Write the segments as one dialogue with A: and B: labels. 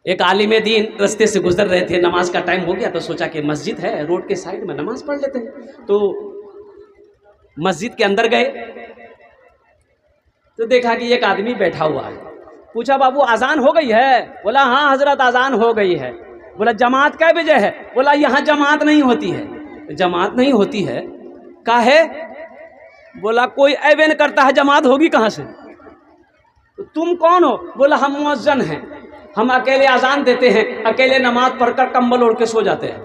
A: एक आलिम दीन रास्ते से गुजर रहे थे, नमाज का टाइम हो गया तो सोचा कि मस्जिद है रोड के साइड में, नमाज पढ़ लेते हैं। तो मस्जिद के अंदर गए तो देखा कि एक आदमी बैठा हुआ है। पूछा बाबू अजान हो गई है? बोला हाँ हजरत अजान हो गई है। बोला जमात कै बजे है? बोला यहाँ जमात नहीं होती है। जमात नहीं होती है काहे? बोला कोई ऐबे न करता है, जमात होगी कहाँ से? तो तुम कौन हो? बोला हम मुअज्जिन हैं, हम अकेले अजान देते हैं, अकेले नमाज पढ़कर कंबल ओढ़ के सो जाते हैं।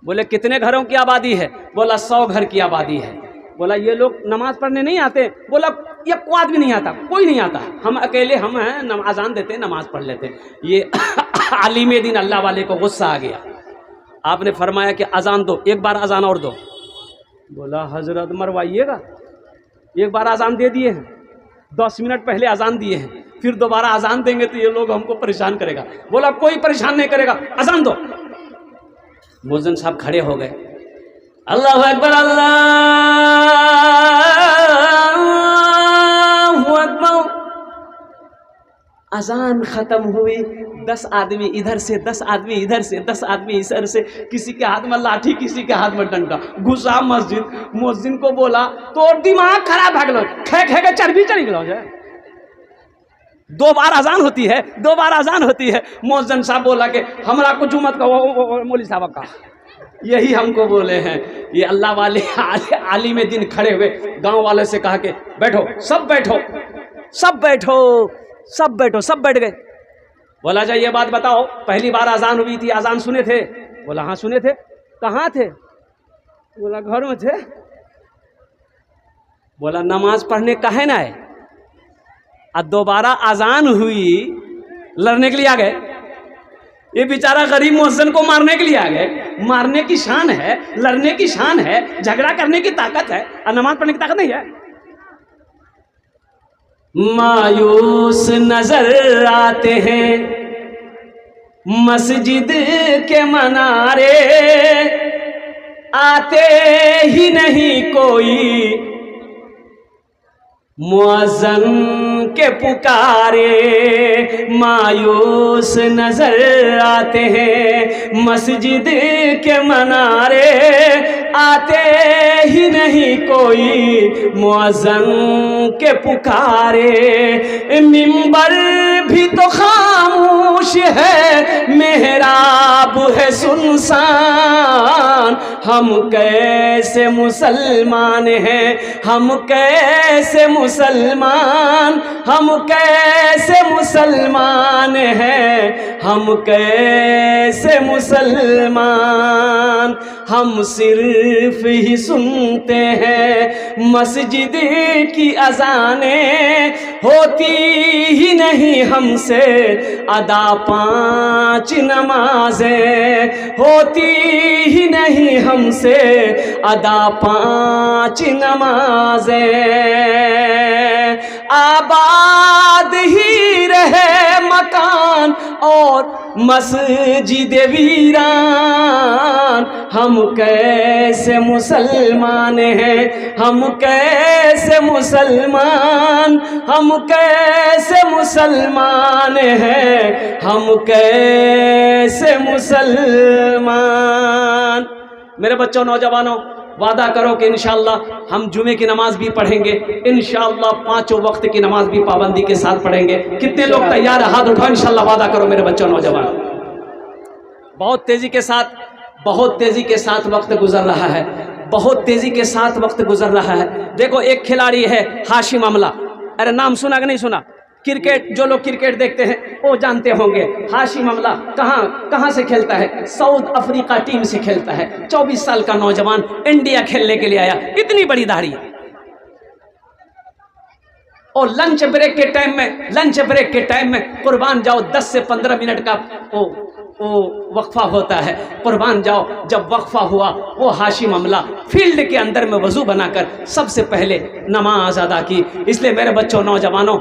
A: बोले कितने घरों की आबादी है? बोला 100 घर की आबादी है। बोला ये लोग नमाज पढ़ने नहीं आते? बोला ये कोई आदमी नहीं आता, कोई नहीं आता, हम अकेले हम हैं, अजान देते हैं, नमाज पढ़ लेते हैं। ये आलिम दीन अल्लाह वाले को गुस्सा आ गया। आपने फरमाया कि अजान दो, एक बार अजान और दो। बोला हजरत मरवाइएगा, एक बार अजान दे दिए हैं, 10 मिनट पहले अजान दिए हैं, फिर दोबारा अजान देंगे तो ये लोग हमको परेशान करेगा। बोला कोई परेशान नहीं करेगा, अजान दो। मुअज्जिन साहब खड़े हो गए, अल्लाहु अकबर अल्लाहु अकबर। अजान खत्म हुई, 10 आदमी इधर से, 10 आदमी इधर से, 10 आदमी इधर से, किसी के हाथ में लाठी, किसी के हाथ में डंडा, घुसा मस्जिद। मुअज्जिन को बोला तो दिमाग खराब भाग लो, खे खे के चर्बी चढ़ी गलो है। 2 बार अजान होती है, 2 बार अजान होती है। मुअज्जिन साहब बोला कि हमरा कुछ मत कहो, मौलवी साहब का यही हमको बोले हैं। ये अल्लाह वाले आलिम दीन खड़े हुए, गांव वाले से कहा कि बैठो, सब बैठो, सब बैठो, सब बैठो, सब बैठ गए। बोला जा ये बात बताओ, पहली बार अजान हुई थी, अजान सुने थे? बोला हाँ सुने थे। कहाँ थे? बोला घर में थे। बोला नमाज पढ़ने काहे ना है? अब दोबारा अजान हुई, लड़ने के लिए आ गए। ये बेचारा गरीब मुअज्जिन को मारने के लिए आ गए। मारने की शान है, लड़ने की शान है, झगड़ा करने की ताकत है, और नमाज पढ़ने की ताकत नहीं है। मायूस नजर आते हैं मस्जिद के मनारे, आते ही नहीं कोई मुअज्जिन के पुकारे। मायूस नजर आते हैं मस्जिद के मनारे, आते ही नहीं कोई मुअज्जिन के पुकारे। मिंबर भी तो खामोश है, मेहराब है सुनसान, हम कैसे मुसलमान हैं, हम कैसे मुसलमान, हम कैसे मुसलमान हैं, हम कैसे मुसलमान। हम सिर्फ ही सुनते हैं मस्जिद की अज़ानें, होती ही नहीं हमसे अदा 5 नमाजें, होती ही नहीं हमसे अदा 5 नमाजें। आबाद ही रहे मकान और मस्जिद वीरान, हम कैसे मुसलमान हैं, हम कैसे मुसलमान, हम कैसे मुसलमान हैं, हम कैसे मुसलमान। मेरे बच्चों, नौजवानों, वादा करो कि इंशाअल्लाह हम जुमे की नमाज भी पढ़ेंगे, इंशाअल्लाह 5 वक्त की नमाज भी पाबंदी के साथ पढ़ेंगे। कितने लोग तैयार है? हाथ उठाओ। इंशाअल्लाह वादा करो मेरे बच्चों, नौजवान। बहुत तेजी के साथ, बहुत तेजी के साथ वक्त गुजर रहा है, बहुत तेजी के साथ वक्त गुजर रहा है। देखो एक खिलाड़ी है हाशिम अमला, अरे नाम सुना कि नहीं सुना? क्रिकेट, जो लोग क्रिकेट देखते हैं वो जानते होंगे। हाशिम अमला कहाँ से खेलता है? साउथ अफ्रीका टीम से खेलता है। 24 साल का नौजवान इंडिया खेलने के लिए आया, इतनी बड़ी दाढ़ी। और लंच ब्रेक के टाइम में कुर्बान जाओ 10 से 15 मिनट का वो वक्फा होता है, कुर्बान जाओ। जब वक्फा हुआ, वो हाशिम अमला फील्ड के अंदर में वजू बनाकर सबसे पहले नमाज अदा की। इसलिए मेरे बच्चों, नौजवानों,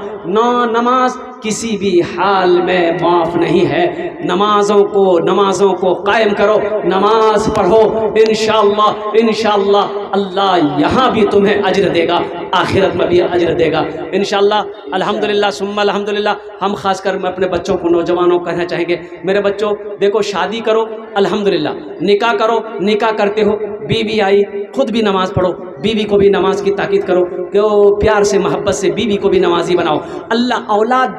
A: नमाज किसी भी हाल में माफ़ नहीं है। नमाज़ों को कायम करो, नमाज पढ़ो, इंशाअल्लाह अल्लाह यहाँ भी तुम्हें अज्र देगा, आखिरत में भी अज्र देगा इंशाअल्लाह। अल्हम्दुलिल्लाह सुम्मा अल्हम्दुलिल्लाह। हम खासकर मैं अपने बच्चों को, नौजवानों को कहना चाहेंगे, मेरे बच्चों देखो, शादी करो अल्हम्दुलिल्लाह, निकाह करो, निकाह करते हो, बीवी आई, खुद भी नमाज़ पढ़ो, बीवी को भी नमाज की ताकीद करो कि वो प्यार से मोहब्बत से बीवी को भी नमाजी बनाओ। अल्लाह औलाद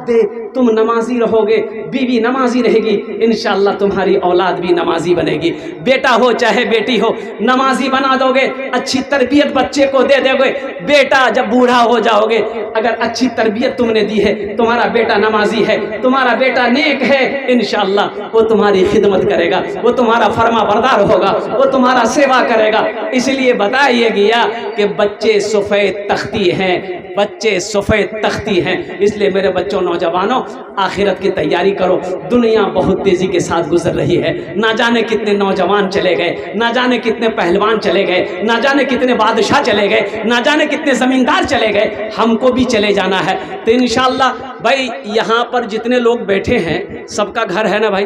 A: दे, तुम नमाजी रहोगे, बीवी नमाजी रहेगी, इंशाअल्लाह तुम्हारी औलाद भी नमाजी बनेगी। बेटा हो चाहे बेटी हो, नमाजी बना दोगे, अच्छी तरबियत बच्चे को दे दोगे। बेटा जब बूढ़ा हो जाओगे, अगर अच्छी तरबियत तुमने दी है, तुम्हारा बेटा नमाजी है, तुम्हारा बेटा नेक है, इंशाअल्लाह वो तुम्हारी खिदमत करेगा, वो तुम्हारा फरमा बरदार होगा, वो तुम्हारा सेवा करेगा। इसलिए बताइए गया कि बच्चे सफ़ेद तख्ती हैं, बच्चे सफ़ेद तख्ती हैं। इसलिए मेरे बच्चों, नौजवानों, आखिरत की तैयारी करो। दुनिया बहुत तेज़ी के साथ गुजर रही है, ना जाने कितने नौजवान चले गए, ना जाने कितने पहलवान चले गए, ना जाने कितने बादशाह चले गए, ना जाने कितने ज़मींदार चले गए, हमको भी चले जाना है। तो इंशाअल्लाह भाई, यहाँ पर जितने लोग बैठे हैं सबका घर है ना भाई?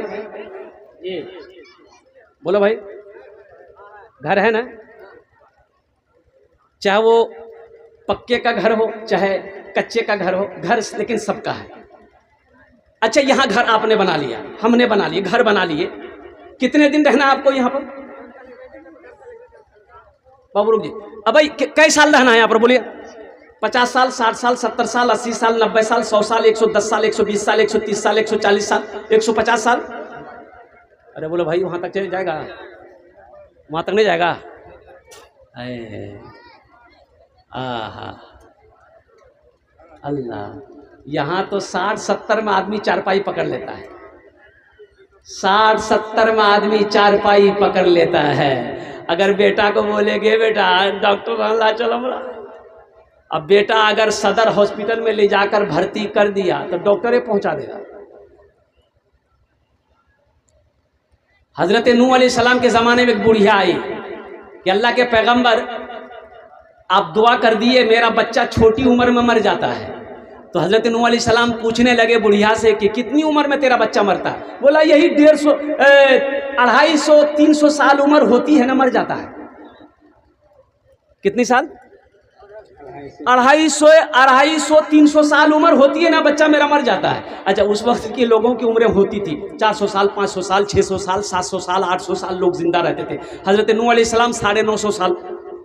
A: बोलो भाई, घर है ना? चाहे वो पक्के का घर हो चाहे कच्चे का घर हो, घर लेकिन सबका है। अच्छा, यहाँ घर आपने बना लिया, हमने बना लिए, घर बना लिए, कितने दिन रहना आपको यहाँ पर? बाबू रुक जी, अब भाई कई साल रहना है यहाँ पर? बोलिए। 50 साल, 60 साल, 70 साल, 80 साल, 90 साल, 100 साल, 110 साल, 120 साल, 130 साल, 140 साल, 150 साल? अरे बोलो भाई, वहाँ तक चले जाएगा? वहाँ तक नहीं जाएगा? आहा अल्लाह, यहाँ तो 60-70 में आदमी चारपाई पकड़ लेता है, 60-70 में आदमी चारपाई पकड़ लेता है। अगर बेटा को बोलेगे बेटा डॉक्टर ला चलो हमरा, अब बेटा अगर सदर हॉस्पिटल में ले जाकर भर्ती कर दिया तो डॉक्टर पहुंचा देगा। हजरत नूह अलैहिस्सलाम के ज़माने में एक बुढ़िया आई कि अल्लाह के पैगंबर आप दुआ कर दिए, मेरा बच्चा छोटी उम्र में मर जाता है। तो हज़रत नूह अलैहिस्सलाम पूछने लगे बुढ़िया से कि कितनी उम्र में तेरा बच्चा मरता है? बोला यही 150, 250, 300 साल उम्र होती है ना, मर जाता है। कितनी साल? 250, 300 साल उम्र होती है ना, बच्चा मेरा मर जाता है। अच्छा, उस वक्त के लोगों की उम्रें होती थी 400 साल, 500 साल, 600 साल, 700 साल, 800 साल लोग जिंदा रहते थे। हज़रत नूह अलैहिस्सलाम 950 साल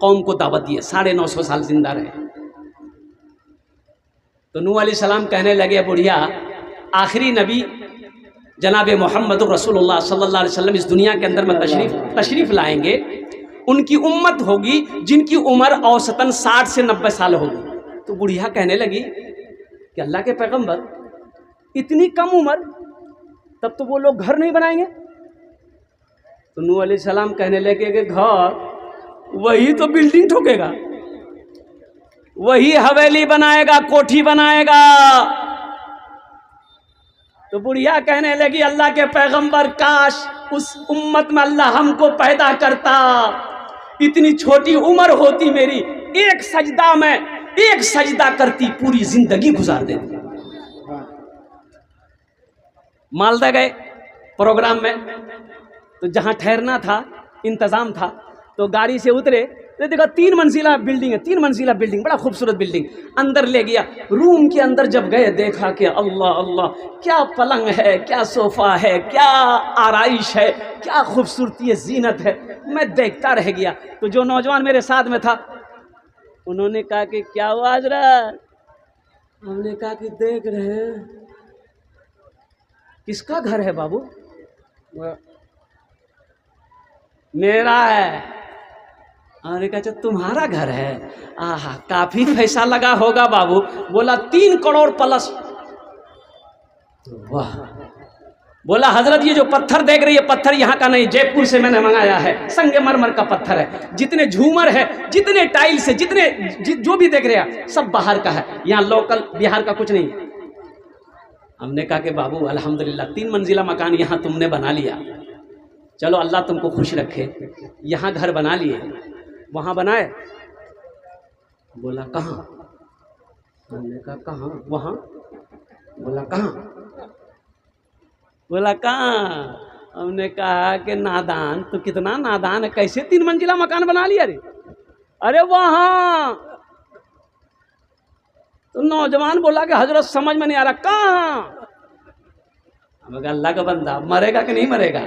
A: कौम को दावत दिए, 950 साल जिंदा रहे। तो नूह अलैहिस्सलाम कहने लगे बुढ़िया, आखिरी नबी जनाब मोहम्मद रसूलुल्लाह सल्लल्लाहु अलैहि वसल्लम इस दुनिया के अंदर में तशरीफ़ लाएंगे, उनकी उम्मत होगी जिनकी उम्र औसतन 60 से 90 साल होगी। तो बुढ़िया कहने लगी कि अल्लाह के पैगंबर, इतनी कम उम्र, तब तो वो लोग घर नहीं बनाएंगे। तो नूह अलैहिस्सलाम कहने लगे कि घर वही तो बिल्डिंग ठोकेगा, वही हवेली बनाएगा, कोठी बनाएगा। तो बुढ़िया कहने लगी अल्लाह के पैगंबर, काश उस उम्मत में अल्लाह हमको पैदा करता, इतनी छोटी उम्र होती मेरी, एक सजदा में एक सजदा करती, पूरी जिंदगी गुजार देती। मालदा गए प्रोग्राम में, तो जहां ठहरना था इंतजाम था, तो गाड़ी से उतरे तो देखा 3 मंजिला बिल्डिंग है, 3 मंजिला बिल्डिंग, बड़ा खूबसूरत बिल्डिंग। अंदर ले गया, रूम के अंदर जब गए देखा कि अल्लाह अल्लाह, क्या पलंग है, क्या सोफा है, क्या आराइश है, क्या खूबसूरती है, जीनत है। मैं देखता रह गया। तो जो नौजवान मेरे साथ में था, उन्होंने कहा कि क्या हुआ हजरत? हमने कहा कि देख रहे हैं। किसका घर है बाबू? मेरा है। अरे कहा तुम्हारा घर है? आहा, काफी पैसा लगा होगा बाबू। बोला 3 करोड़ प्लस। वाह। बोला हजरत ये जो पत्थर देख रही है, पत्थर यहाँ का नहीं, जयपुर से मैंने मंगाया है, संगमरमर का पत्थर है। जितने झूमर है, जितने टाइल्स है, जितने जो भी देख रहे हैं सब बाहर का है, यहाँ लोकल बिहार का कुछ नहीं। हमने कहा कि बाबू अल्हम्दुलिल्लाह 3 मंजिला मकान यहाँ तुमने बना लिया, चलो अल्लाह तुमको खुश रखे। यहाँ घर बना लिए, वहाँ बनाए? बोला कहाँ? हमने कहा कहाँ? वहाँ। बोला कहाँ? बोला कहाँ? हमने कहा कि नादान, तो कितना नादान है, कैसे 3 मंजिला मकान बना लिया रे? अरे वहाँ। तो नौजवान बोला कि हजरत समझ में नहीं आ रहा, कहाँ? मगर अल्लाह का बंदा मरेगा कि नहीं मरेगा?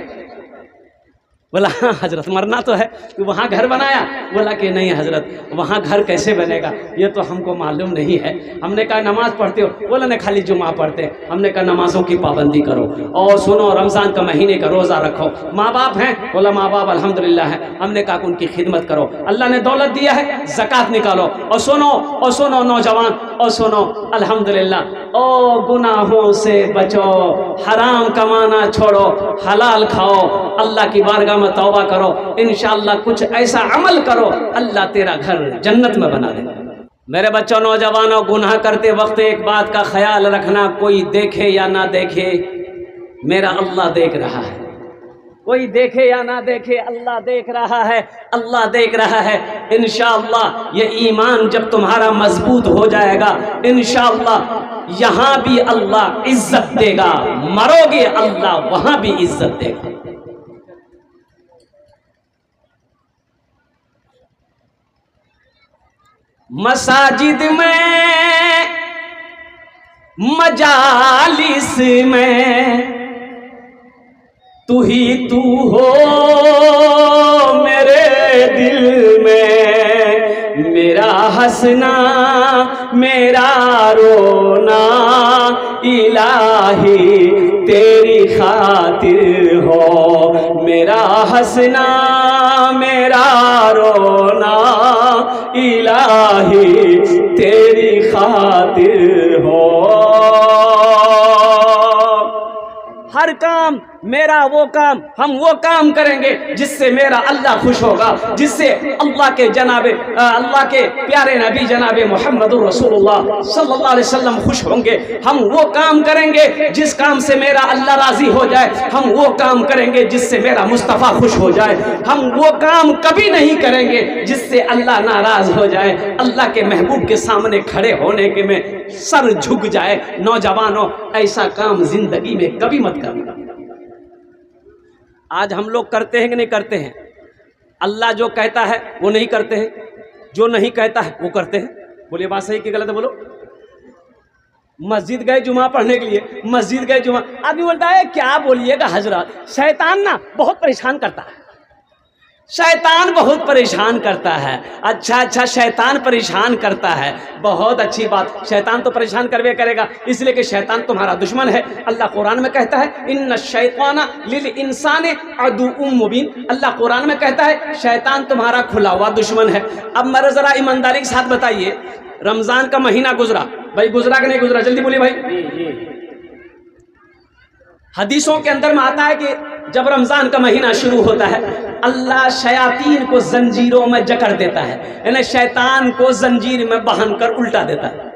A: बोला हाँ हजरत मरना तो है। कि वहाँ घर बनाया? बोला कि नहीं हजरत, वहाँ घर कैसे बनेगा ये तो हमको मालूम नहीं है। हमने कहा नमाज पढ़ते हो? बोला नहीं खाली जुमा पढ़ते हैं। हमने कहा नमाजों की पाबंदी करो और सुनो रमज़ान का महीने का रोज़ा रखो। माँ बाप हैं? बोला माँ बाप अल्हम्दुलिल्लाह है। हमने कहा उनकी खिदमत करो, अल्लाह ने दौलत दिया है, ज़कात निकालो। और सुनो नौजवान, और सुनो अल्हम्दुलिल्लाह, ओ गुनाहों से बचो, हराम कमाना छोड़ो, हलाल खाओ, अल्लाह की बारगाह में तौबा करो, इंशाअल्लाह कुछ ऐसा अमल करो अल्लाह तेरा घर जन्नत में बना देगा। मेरे बच्चों नौजवानों, गुनाह करते वक्त एक बात का ख्याल रखना, कोई देखे या ना देखे, मेरा अल्लाह देख रहा है। कोई देखे या ना देखे, अल्लाह देख रहा है, अल्लाह देख रहा है। इंशाअल्लाह ये ईमान जब तुम्हारा मजबूत हो जाएगा, इंशाअल्लाह यहाँ भी अल्लाह इज्जत देगा, मरोगे अल्लाह वहाँ भी इज्जत देगा। मसाजिद में, मजालिस में तू ही तू हो मेरे दिल में, मेरा हंसना मेरा रोना इलाही तेरी खातिर हो, मेरा हंसना मेरा रोना इलाही तेरी खातिर हो। हर काम मेरा वो काम, हम वो काम करेंगे जिससे मेरा अल्लाह खुश होगा, जिससे अल्लाह के प्यारे नबी जनाबे मोहम्मद रसूलुल्लाह सल्लल्लाहु अलैहि वसल्लम खुश होंगे। हम वो काम करेंगे जिस काम से मेरा अल्लाह राजी हो जाए, हम वो काम करेंगे जिससे मेरा मुस्तफ़ा खुश हो जाए। हम वो काम कभी नहीं करेंगे जिससे अल्लाह नाराज हो जाए, अल्लाह के महबूब के सामने खड़े होने के में सर झुक जाए। नौजवानों, ऐसा काम जिंदगी में कभी मत करना। आज हम लोग करते हैं कि नहीं करते हैं? अल्लाह जो कहता है वो नहीं करते हैं, जो नहीं कहता है वो करते हैं। बोलिए बात सही कि गलत है? बोलो। मस्जिद गए जुमा पढ़ने के लिए, मस्जिद गए जुमा, आदमी बोलता है क्या बोलिएगा हजरत, शैतान ना बहुत परेशान करता है, शैतान बहुत परेशान करता है। अच्छा, शैतान परेशान करता है, बहुत अच्छी बात। शैतान तो परेशान करवे करेगा, इसलिए कि शैतान तुम्हारा दुश्मन है। अल्लाह कुरान में कहता है इन्ना शैताना लिल इंसाने अदुउम मुबीन। अल्लाह कुरान में कहता है शैतान तुम्हारा खुला हुआ दुश्मन है। अब मेरे ज़रा ईमानदारी के साथ बताइए, रमज़ान का महीना गुजरा, भाई गुजरा कि नहीं गुजरा? जल्दी बोलिए भाई। हदीसों के अंदर में आता है कि जब रमज़ान का महीना शुरू होता है, अल्लाह शयातीन को जंजीरों में जकड़ देता है, यानी शैतान को जंजीर में बांध कर उल्टा देता है।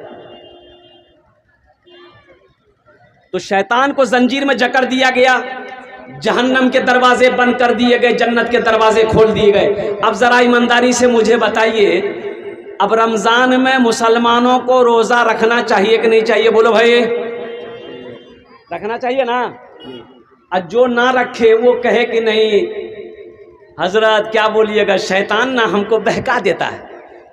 A: तो शैतान को जंजीर में जकड़ दिया गया, जहन्नम के दरवाजे बंद कर दिए गए, जन्नत के दरवाजे खोल दिए गए। अब ज़रा ईमानदारी से मुझे बताइए, अब रमज़ान में मुसलमानों को रोज़ा रखना चाहिए कि नहीं चाहिए? बोलो भाई, रखना चाहिए ना? और जो ना रखे वो कहे कि नहीं हजरत क्या बोलिएगा, शैतान ना हमको बहका देता है।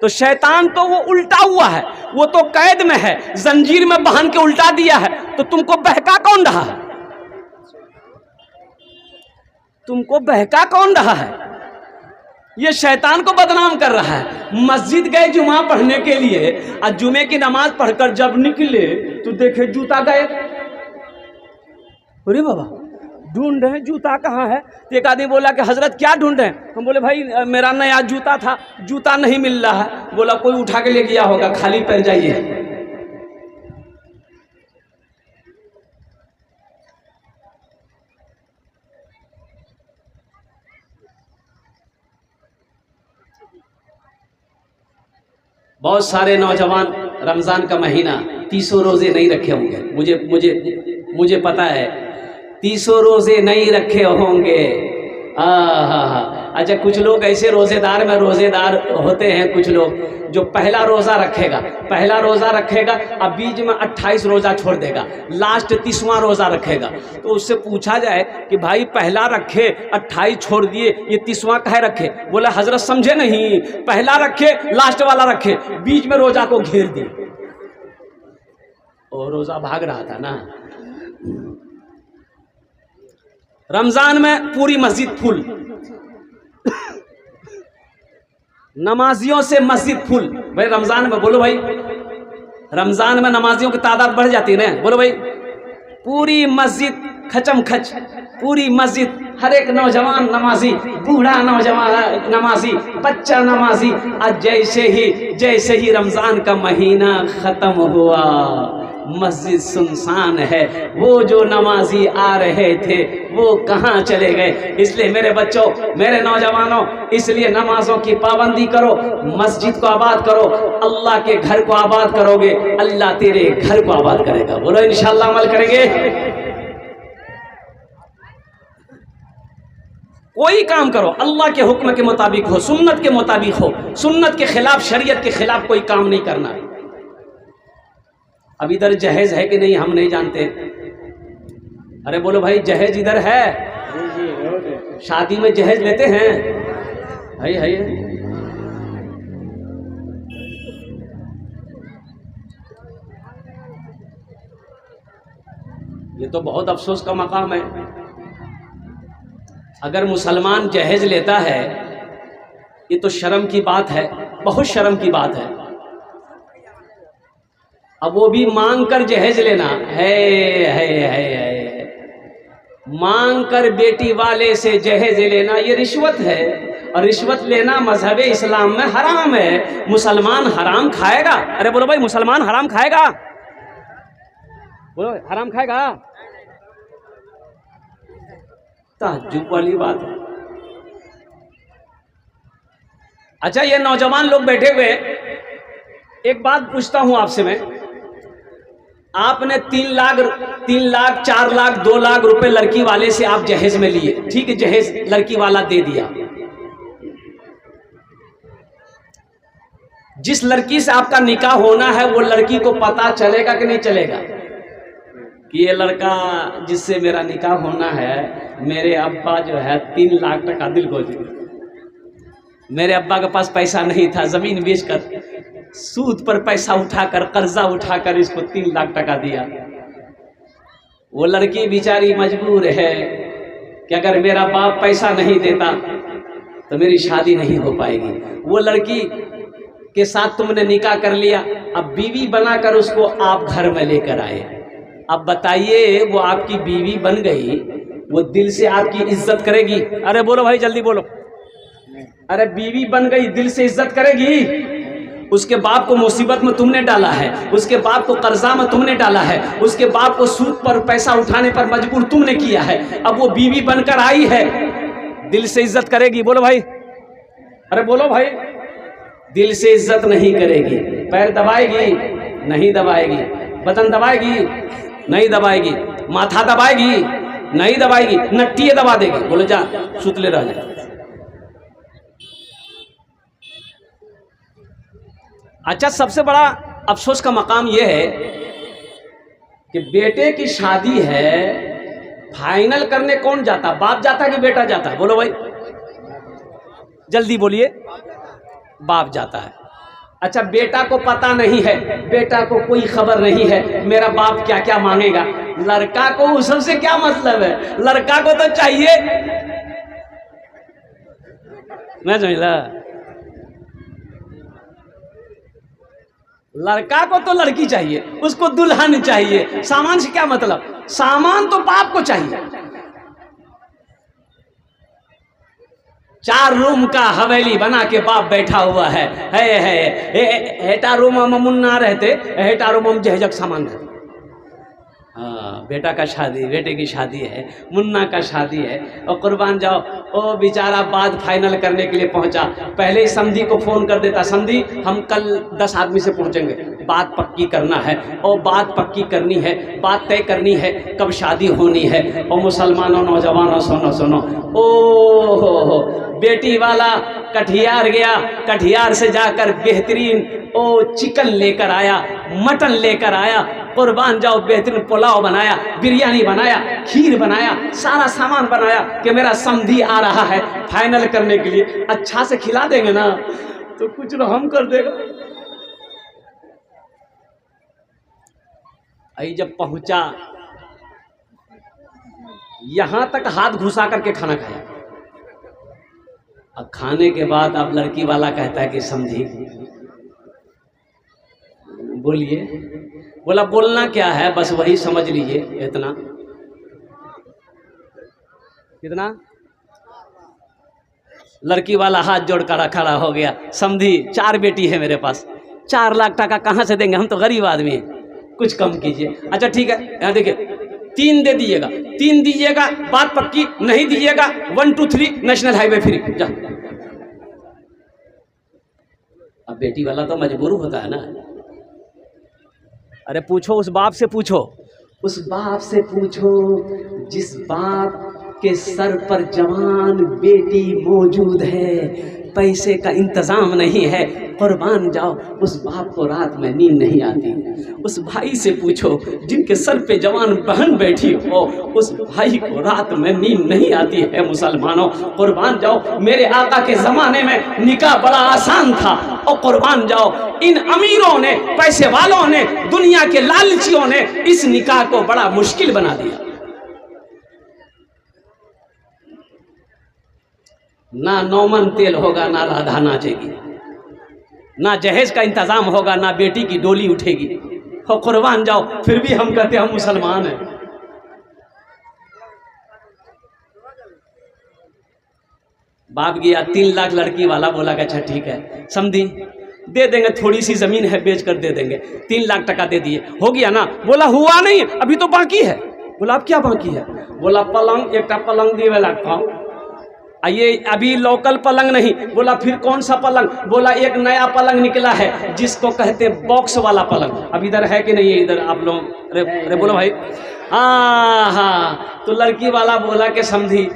A: तो शैतान तो वो उल्टा हुआ है, वो तो कैद में है, जंजीर में बांध के उल्टा दिया है, तो तुमको बहका कौन रहा है? तुमको बहका कौन रहा है? ये शैतान को बदनाम कर रहा है। मस्जिद गए जुमा पढ़ने के लिए, और जुमे की नमाज पढ़कर जब निकले तो देखे जूता गए। अरे बाबा, ढूंढ रहे जूता कहाँ है? तो एक आदमी बोला कि हजरत क्या ढूंढ रहे हैं? हम बोले भाई मेरा नया जूता था, जूता नहीं मिल रहा है। बोला कोई उठा के ले गया होगा, खाली पैर जाइए। बहुत सारे नौजवान रमज़ान का महीना 30 रोज़े नहीं रखे होंगे, मुझे पता है 30 रोज़े नहीं रखे होंगे। अच्छा कुछ लोग ऐसे रोज़ेदार में रोज़ेदार होते हैं, कुछ लोग जो पहला रोज़ा रखेगा अब बीच में 28 रोज़ा छोड़ देगा, लास्ट 30वां रोज़ा रखेगा। तो उससे पूछा जाए कि भाई पहला रखे 28 छोड़ दिए, ये 30वां काहे रखे? बोला हजरत समझे नहीं, पहला रखे लास्ट वाला रखे, बीच में रोज़ा को घेर दिए और रोज़ा भाग रहा था ना। रमज़ान में पूरी मस्जिद फुल, नमाजियों से मस्जिद फुल। भाई रमज़ान में बोलो भाई, रमज़ान में नमाजियों की तादाद बढ़ जाती है ना, बोलो भाई। पूरी मस्जिद खचम खच, पूरी मस्जिद, हर एक नौजवान नमाजी, बूढ़ा नौजवान नमाजी, बच्चा नमाजी। आज जैसे ही रमज़ान का महीना ख़त्म हुआ, मस्जिद सुनसान है, वो जो नमाजी आ रहे थे वो कहाँ चले गए? इसलिए मेरे बच्चों, मेरे नौजवानों, इसलिए नमाजों की पाबंदी करो, मस्जिद को आबाद करो। अल्लाह के घर को आबाद करोगे, अल्लाह तेरे घर को आबाद करेगा। बोलो इंशाअल्लाह अमल करेंगे। कोई काम करो अल्लाह के हुक्म के मुताबिक हो, सुन्नत के मुताबिक हो, सुन्नत के खिलाफ, शरीयत के खिलाफ कोई काम नहीं करना। अब इधर जहेज है कि नहीं हम नहीं जानते। अरे बोलो भाई, जहेज इधर है? शादी में जहेज लेते हैं? है ये तो बहुत अफसोस का मकाम है। अगर मुसलमान जहेज लेता है, ये तो शर्म की बात है, बहुत शर्म की बात है। अब वो भी मांग कर जहेज लेना है। मांग कर बेटी वाले से जहेज लेना ये रिश्वत है, और रिश्वत लेना मजहब इस्लाम में हराम है। मुसलमान हराम खाएगा? अरे बोलो भाई, मुसलमान हराम खाएगा? बोलो हराम खाएगा? ताज्जुब वाली बात है। अच्छा ये नौजवान लोग बैठे हुए, एक बात पूछता हूं आपसे मैं, आपने 3 लाख 4 लाख 2 लाख रुपए लड़की वाले से आप जहेज में लिए, ठीक है, जहेज लड़की वाला दे दिया। जिस लड़की से आपका निकाह होना है वो लड़की को पता चलेगा कि नहीं चलेगा कि ये लड़का जिससे मेरा निकाह होना है, मेरे अब्बा जो है 3 लाख टका दिल को दिए, मेरे अब्बा के पास पैसा नहीं था, जमीन बेचकर सूद पर पैसा उठाकर, कर्जा उठाकर इसको 3 लाख टका दिया। वो लड़की बेचारी मजबूर है कि अगर मेरा बाप पैसा नहीं देता तो मेरी शादी नहीं हो पाएगी। वो लड़की के साथ तुमने निकाह कर लिया, अब बीवी बनाकर उसको आप घर में लेकर आए। अब बताइए, वो आपकी बीवी बन गई, वो दिल से आपकी इज्जत करेगी? अरे बोलो भाई, जल्दी बोलो। अरे बीवी बन गई, दिल से इज्जत करेगी? उसके बाप को मुसीबत में तुमने डाला है, उसके बाप को कर्जा में तुमने डाला है, उसके बाप को सूद पर पैसा उठाने पर मजबूर तुमने किया है। अब वो बीवी बनकर आई है, दिल से इज्जत करेगी? बोलो भाई, अरे बोलो भाई। दिल से इज्जत नहीं करेगी, पैर दबाएगी? नहीं दबाएगी। बदन दबाएगी? नहीं दबाएगी। माथा दबाएगी? नहीं दबाएगी। नट्टिए दबा देगी। बोलो जा सुतले रह जा। अच्छा, सबसे बड़ा अफसोस का मकाम यह है कि बेटे की शादी है, फाइनल करने कौन जाता? बाप जाता कि बेटा जाता? बोलो भाई, जल्दी बोलिए। बाप जाता है। अच्छा, बेटा को पता नहीं है, बेटा को कोई खबर नहीं है मेरा बाप क्या क्या मांगेगा। लड़का को उस सबसे क्या मतलब है? लड़का को तो चाहिए, मैं समझला, लड़का को तो लड़की चाहिए, उसको दुल्हन चाहिए। सामान से क्या मतलब? सामान तो बाप को चाहिए। 4 रूम का हवेली बना के बाप बैठा हुआ है। हेटा रूम हम मुन्ना रहते, हेटा रूम हम जहजक सामान रहते। हाँ, बेटा का शादी, बेटे की शादी है, मुन्ना का शादी है, और कुर्बान जाओ ओ बेचारा बात फाइनल करने के लिए पहुंचा, पहले ही समधी को फ़ोन कर देता, समधी हम कल 10 आदमी से पहुंचेंगे, बात पक्की करना है, और बात पक्की करनी है, बात तय करनी है, कब शादी होनी है। और मुसलमानों नौजवानों सुनो सुनो, ओ हो बेटी वाला कटिहार गया, कटिहार से जाकर बेहतरीन ओ चिकन लेकर आया, मटन लेकर आया, कुर्बान जाओ बेहतरीन पुलाव बनाया, बिरयानी बनाया, खीर बनाया, सारा सामान बनाया कि मेरा समधी आ रहा है फाइनल करने के लिए, अच्छा से खिला देंगे ना तो कुछ रहम कर देगा। आई जब पहुंचा यहां तक हाथ घुसा करके खाना खाया। अब खाने के बाद अब लड़की वाला कहता है कि समझी बोलिए। बोला बोलना क्या है, बस वही समझ लीजिए, इतना कितना। लड़की वाला हाथ जोड़ कर खड़ा हो गया, समझी 4 बेटी है मेरे पास, 4 लाख टका कहाँ से देंगे, हम तो गरीब आदमी हैं, कुछ कम कीजिए। अच्छा ठीक है, यहाँ देखिए 3 दे दीजिएगा, 3 दीजिएगा, बात पक्की, नहीं दीजिएगा 1 2 3 नेशनल हाईवे फ्री जा। अब बेटी वाला तो मजबूर होता है ना। अरे पूछो उस बाप से, पूछो उस बाप से, पूछो जिस बाप के सर पर जवान बेटी मौजूद है, पैसे का इंतज़ाम नहीं है, कुर्बान जाओ उस बाप को रात में नींद नहीं आती। उस भाई से पूछो जिनके सर पे जवान बहन बैठी हो, उस भाई को रात में नींद नहीं आती है। मुसलमानों कुर्बान जाओ, मेरे आका के ज़माने में निकाह बड़ा आसान था, और कुर्बान जाओ इन अमीरों ने, पैसे वालों ने, दुनिया के लालचियों ने इस निकाह को बड़ा मुश्किल बना दिया। ना नौमन तेल होगा, ना राधा नाचेगी, ना जहेज का इंतजाम होगा, ना बेटी की डोली उठेगी। हो कुर्बान जाओ, फिर भी हम कहते हम मुसलमान हैं। बाप गया 3 लाख, लड़की वाला बोला कि अच्छा ठीक है समझी दे देंगे, थोड़ी सी जमीन है बेच कर दे देंगे, 3 लाख टका दे दिए, हो गया ना। बोला हुआ नहीं, अभी तो बाकी है। बोला अब क्या बाकी है? बोला पलंग, एक पलंग दिए वाला, ये अभी लोकल पलंग नहीं। बोला फिर कौन सा पलंग? बोला एक नया पलंग निकला है जिसको कहते बॉक्स वाला पलंग। अब इधर है कि नहीं है? इधर आप लोग अरे बोलो भाई। हाँ, तो लड़की वाला बोला कि समझी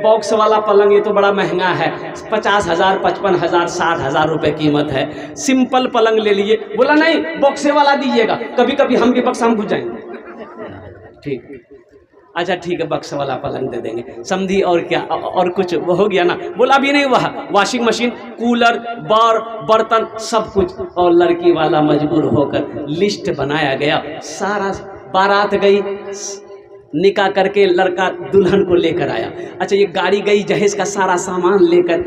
A: बॉक्स वाला पलंग ये तो बड़ा महंगा है, 50,000, 55,000, 60,000 रुपये कीमत है, सिंपल पलंग ले लिए। बोला नहीं बॉक्से वाला दीजिएगा, कभी कभी हम भी बक्सा हम घुस जाएंगे। ठीक, अच्छा ठीक है बक्स वाला पलंग दे देंगे समझी। और क्या, और कुछ वो हो गया ना? बोला अभी नहीं हुआ, वॉशिंग मशीन, कूलर, बार, बर्तन सब कुछ। और लड़की वाला मजबूर होकर लिस्ट बनाया गया, सारा बारात गई, निकाह करके लड़का दुल्हन को लेकर आया। अच्छा ये गाड़ी गई, जहेज का सारा सामान लेकर,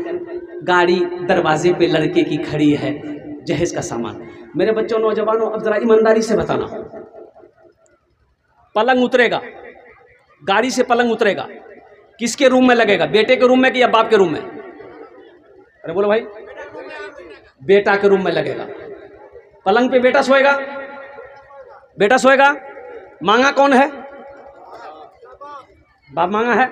A: गाड़ी दरवाजे पे लड़के की खड़ी है, जहेज का सामान। मेरे बच्चों नौजवानों अब जरा ईमानदारी से बताना, पलंग उतरेगा, गाड़ी से पलंग उतरेगा, किसके रूम में लगेगा? बेटे के रूम में कि या बाप के रूम में? अरे बोलो भाई, बेटा के रूम में लगेगा। पलंग पे बेटा सोएगा, बेटा सोएगा। मांगा कौन है? बाप मांगा है।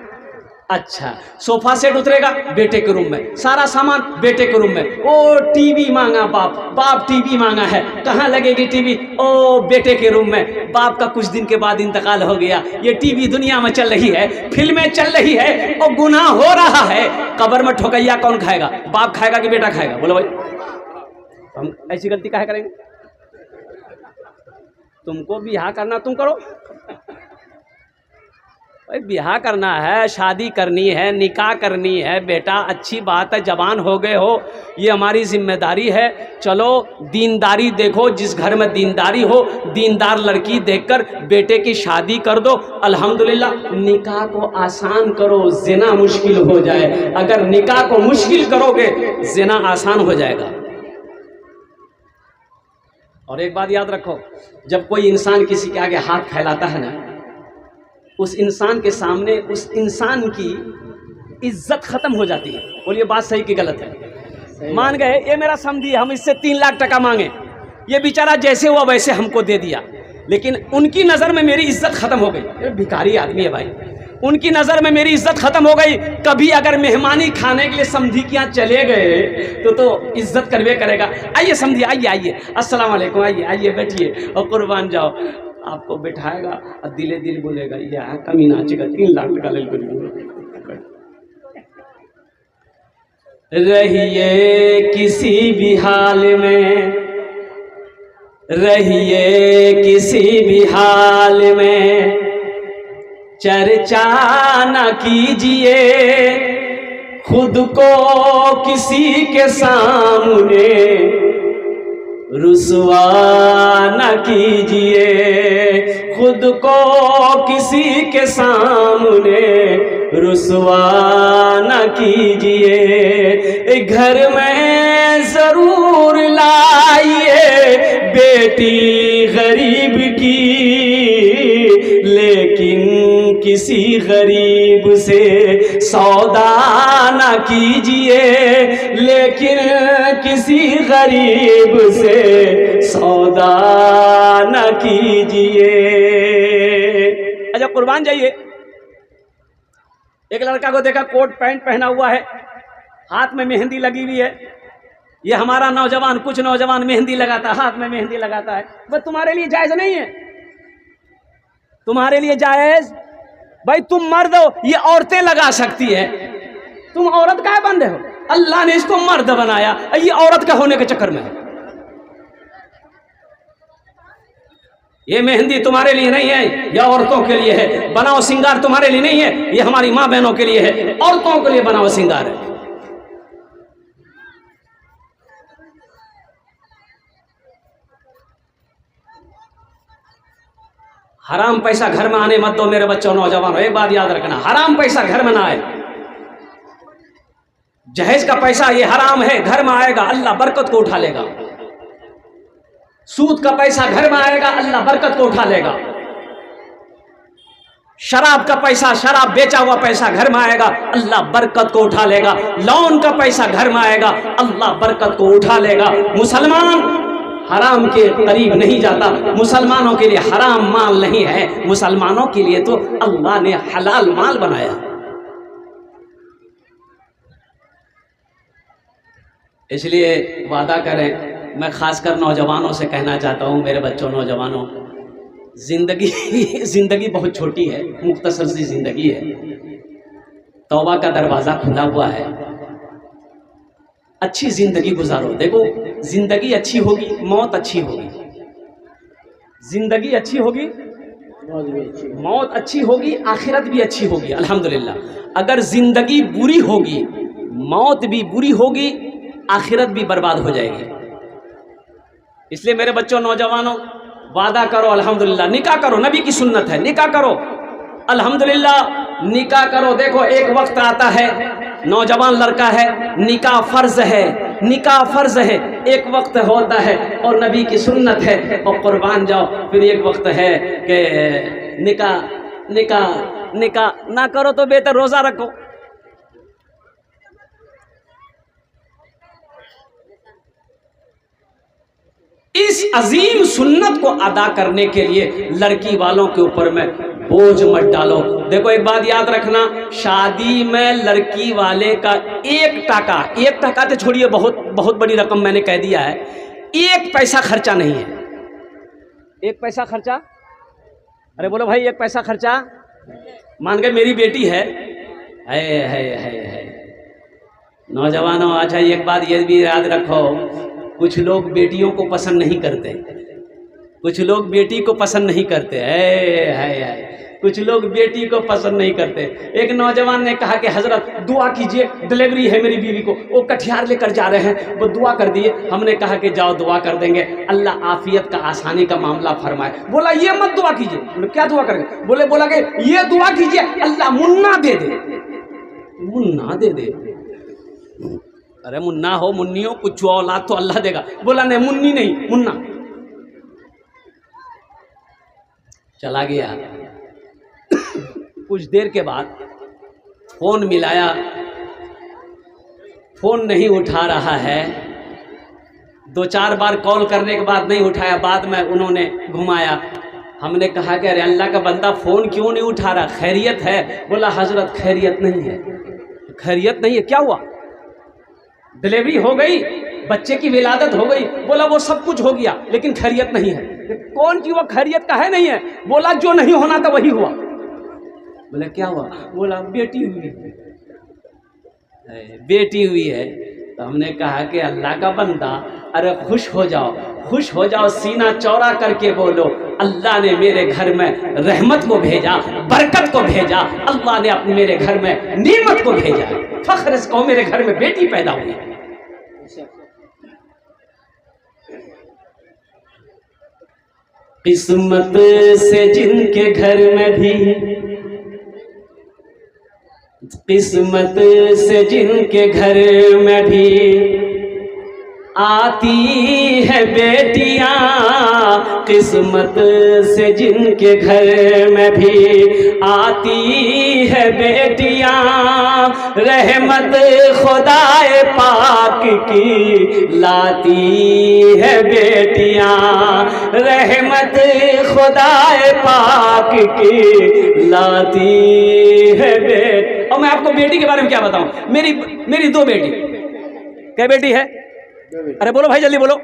A: अच्छा, सोफा सेट उतरेगा बेटे के रूम में, सारा सामान बेटे के रूम में। ओ टीवी मांगा बाप, बाप टीवी मांगा है, कहाँ लगेगी टीवी? ओ बेटे के रूम में। बाप का कुछ दिन के बाद इंतकाल हो गया, ये टीवी दुनिया में चल रही है, फिल्में चल रही है, और गुनाह हो रहा है। कब्र में ठोकैया कौन खाएगा? बाप खाएगा कि बेटा खाएगा? बोलो भाई, हम ऐसी गलती काहे करेंगे? तुमको बियाह करना तुम करो, बियाह करना है, शादी करनी है, निकाह करनी है, बेटा अच्छी बात है, जवान हो गए हो, ये हमारी जिम्मेदारी है। चलो दीनदारी देखो, जिस घर में दीनदारी हो, दीनदार लड़की देखकर बेटे की शादी कर दो। अल्हम्दुलिल्लाह, निकाह को आसान करो, ज़िना मुश्किल हो जाए। अगर निकाह को मुश्किल करोगे, ज़िना आसान हो जाएगा। और एक बात याद रखो, जब कोई इंसान किसी के आगे हाथ फैलाता है ना, उस इंसान के सामने उस इंसान की इज्जत खत्म हो जाती है। बोलिए बात सही कि गलत है? मान गए ये मेरा समझी, हम इससे 3 लाख टका मांगे, ये बेचारा जैसे हुआ वैसे हमको दे दिया, लेकिन उनकी नज़र में मेरी इज्जत ख़त्म हो गई। ये भिखारी आदमी है भाई, उनकी नज़र में मेरी इज्जत ख़त्म हो गई। कभी अगर मेहमानी खाने के लिए समधी के यहाँ चले गए तो इज्जत करवे करेगा। आइए समधी, आइए आइए, अस्सलाम वालेकुम, आइए आइए बैठिए, और कुर्बान जाओ। आपको बिठाएगा और दिले दिल बोलेगा यह कमी नाचेगा, 3 लाख टका ले रहिए किसी भी हाल में, रहिए किसी भी हाल में, चर्चा न कीजिए खुद को किसी के सामने, रुसवा न कीजिए खुद को किसी के सामने, रुसवा न कीजिए। घर में जरूर लाइए बेटी गरीब की, लेकिन किसी गरीब से सौदा न कीजिए, लेकिन किसी गरीब से सौदा न कीजिए। अच्छा कुर्बान जाइए, एक लड़का को देखा कोट पैंट पहना हुआ है, हाथ में मेहंदी लगी हुई है। ये हमारा नौजवान, कुछ नौजवान मेहंदी लगाता है, हाथ में मेहंदी लगाता है। बस तुम्हारे लिए जायज नहीं है, तुम्हारे लिए जायज भाई, तुम मर्द हो, ये औरतें लगा सकती है, तुम औरत काहे बंदे हो? अल्लाह ने इसको मर्द बनाया, ये औरत का होने के चक्कर में है। ये मेहंदी तुम्हारे लिए नहीं है, यह औरतों के लिए है। बनाओ सिंगार तुम्हारे लिए नहीं है, ये हमारी माँ बहनों के लिए है, औरतों के लिए बनाओ सिंगार है। हराम पैसा घर में आने मत दो मेरे बच्चों, नौजवानों, एक बात याद रखना, हराम पैसा घर में ना आए। जहेज का पैसा ये हराम है, घर में आएगा अल्लाह बरकत को उठा लेगा। सूद का पैसा घर में आएगा अल्लाह बरकत को उठा लेगा। शराब का पैसा, शराब बेचा हुआ पैसा घर में आएगा अल्लाह बरकत को उठा लेगा। लोन का पैसा घर में आएगा अल्लाह बरकत को उठा लेगा। मुसलमान हराम के करीब नहीं जाता, मुसलमानों के लिए हराम माल नहीं है, मुसलमानों के लिए तो अल्लाह ने हलाल माल बनाया। इसलिए वादा करें, मैं खासकर नौजवानों से कहना चाहता हूँ, मेरे बच्चों नौजवानों, जिंदगी बहुत छोटी है, मुख्तसर सी जिंदगी है, तौबा का दरवाज़ा खुला हुआ है, अच्छी जिंदगी गुजारो। देखो जिंदगी अच्छी होगी मौत अच्छी होगी, जिंदगी अच्छी होगी मौत अच्छी होगी, आखिरत भी अच्छी होगी अल्हम्दुलिल्लाह। अगर जिंदगी बुरी होगी मौत भी बुरी होगी, आखिरत भी बर्बाद हो जाएगी। इसलिए मेरे बच्चों नौजवानों, वादा करो अल्हम्दुलिल्लाह, निकाह करो, नबी की सुन्नत है, निकाह करो अल्हम्दुलिल्लाह, निकाह करो। देखो एक वक्त आता है, नौजवान लड़का है, निकाह फर्ज है, निकाह फर्ज है, एक वक्त होता है और नबी की सुन्नत है, और कुर्बान जाओ फिर एक वक्त है कि निकाह निकाह निकाह ना करो तो बेहतर रोज़ा रखो। इस अजीम सुन्नत को अदा करने के लिए लड़की वालों के ऊपर में बोझ मत डालो। देखो एक बात याद रखना, शादी में लड़की वाले का 1 टका तो छोड़िए, बहुत बड़ी रकम मैंने कह दिया है, 1 पैसा खर्चा नहीं है। 1 पैसा खर्चा, अरे बोलो भाई 1 पैसा खर्चा। मान के मेरी बेटी है नौजवानों, अच्छा एक बात ये भी याद रखो, कुछ लोग बेटियों को पसंद नहीं करते, कुछ लोग बेटी को पसंद नहीं करते, कुछ लोग बेटी को पसंद नहीं करते। एक नौजवान ने कहा कि हजरत दुआ कीजिए, डिलीवरी है मेरी बीवी को, वो कटिहार लेकर जा रहे हैं, वो दुआ कर दिए। हमने कहा कि जाओ दुआ कर देंगे, अल्लाह आफियत का, आसानी का मामला फरमाए। बोला ये मत दुआ कीजिए। क्या दुआ करेंगे? बोला कि ये दुआ कीजिए अल्लाह मुन्ना दे दे, मुन्ना दे दे। अरे मुन्ना हो मुन्नी हो, कुछ औलाद तो अल्लाह देगा। बोला नहीं मुन्नी नहीं, मुन्ना। चला गया। कुछ देर के बाद फोन मिलाया, फोन नहीं उठा रहा है। 2-4 बार कॉल करने के बाद नहीं उठाया, बाद में उन्होंने घुमाया, हमने कहा कि अरे अल्लाह का बंदा फ़ोन क्यों नहीं उठा रहा, खैरियत है? बोला हजरत खैरियत नहीं है। खैरियत नहीं है? क्या हुआ? डिलीवरी हो गई, बच्चे की विलादत हो गई। बोला वो सब कुछ हो गया लेकिन खैरियत नहीं है। कौन सी वो खैरियत का है नहीं है? बोला जो नहीं होना था वही हुआ। बोला क्या हुआ? बोला बेटी हुई, बेटी हुई है। तो हमने कहा कि अल्लाह का बंदा, अरे खुश हो जाओ, खुश हो जाओ, सीना चौड़ा करके बोलो अल्लाह ने मेरे घर में रहमत को भेजा, बरकत को भेजा, अल्लाह ने अपने मेरे घर में नेमत को भेजा, फख्र इसको मेरे घर में बेटी पैदा हुई। किस्मत से जिनके घर में भी, किस्मत से जिनके घर में भी आती है बेटियां, किस्मत से जिनके घर में भी आती है बेटियां, रहमत खुदाए पाक की लाती है बेटियां, रहमत खुदाए पाक की लाती है बेटी। और मैं आपको बेटी के बारे में क्या बताऊं, मेरी दो बेटी। क्या बेटी है? अरे बोलो भाई जल्दी बोलो।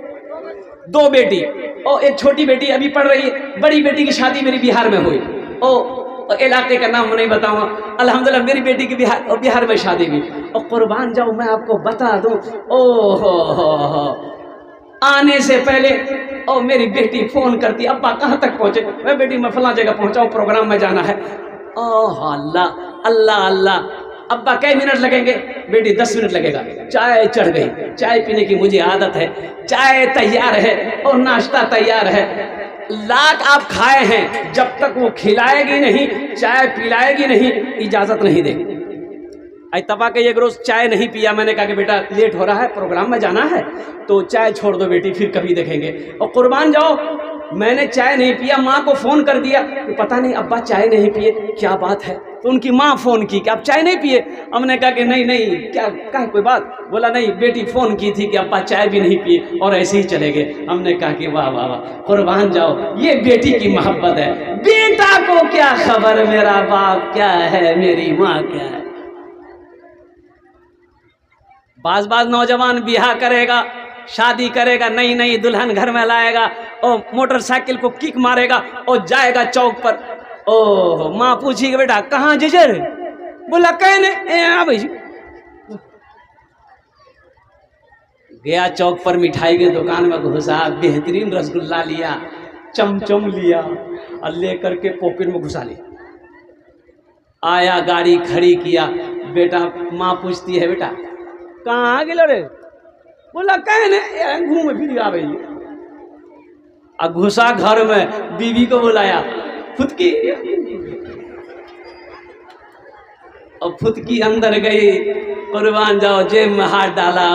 A: दो बेटी, और एक छोटी बेटी अभी पढ़ रही है। बड़ी बेटी की शादी मेरी बिहार में हुई। और इलाके का नाम नहीं बताऊंगा। अल्हम्दुलिल्लाह मेरी बेटी की बिहार में शादी हुई। और कुर्बान जाऊं मैं आपको बता दूं, हो आने से पहले और मेरी बेटी फोन करती, अब्बा कहाँ तक पहुंचे? मैं बेटी मैं फला जगह पहुंचा हूं, प्रोग्राम में जाना है। ओह अल्लाह अल्लाह अल्लाह, अब्बा कई मिनट लगेंगे? बेटी 10 मिनट लगेगा। चाय चढ़ गई, चाय पीने की मुझे आदत है, चाय तैयार है और नाश्ता तैयार है। लाख आप खाए हैं, जब तक वो खिलाएगी नहीं, चाय पिलाएगी नहीं, इजाजत नहीं देगी। तबा के एक रोज चाय नहीं पिया, मैंने कहा कि बेटा लेट हो रहा है, प्रोग्राम में जाना है, तो चाय छोड़ दो बेटी, फिर कभी देखेंगे। और कुर्बान जाओ मैंने चाय नहीं पिया, माँ को फोन कर दिया कि पता नहीं अब्बा चाय नहीं पिए, क्या बात है? तो उनकी माँ फोन की कि आप चाय नहीं पिए। हमने कहा कि नहीं क्या कोई बात? बोला नहीं, बेटी फोन की थी कि अब्बा चाय भी नहीं पिए और ऐसे ही चले गए। हमने कहा कि वाह वाह वाह, कुर्बान जाओ, ये बेटी की मोहब्बत है। बेटा को क्या खबर मेरा बाप क्या है, मेरी माँ क्या है। बाज नौजवान ब्याह करेगा, शादी करेगा, नई दुल्हन घर में लाएगा और मोटरसाइकिल को किक मारेगा और जाएगा चौक पर। ओह माँ पूछी बेटा कहाँ जिजर? बोला कहने भाई गया चौक पर, मिठाई के दुकान में घुसा, बेहतरीन रसगुल्ला लिया, चमचम लिया और लेकर के पॉकेट में घुसा लिया। आया, गाड़ी खड़ी किया। बेटा माँ पूछती है बेटा कहाँ गेलो रे? बोला कहने घूम फिर आ गई। अब घुसा घर में, बीवी को बुलाया, फुदकी, और फुदकी अंदर गई। कुर्बान जाओ, जेब में हाथ डाला,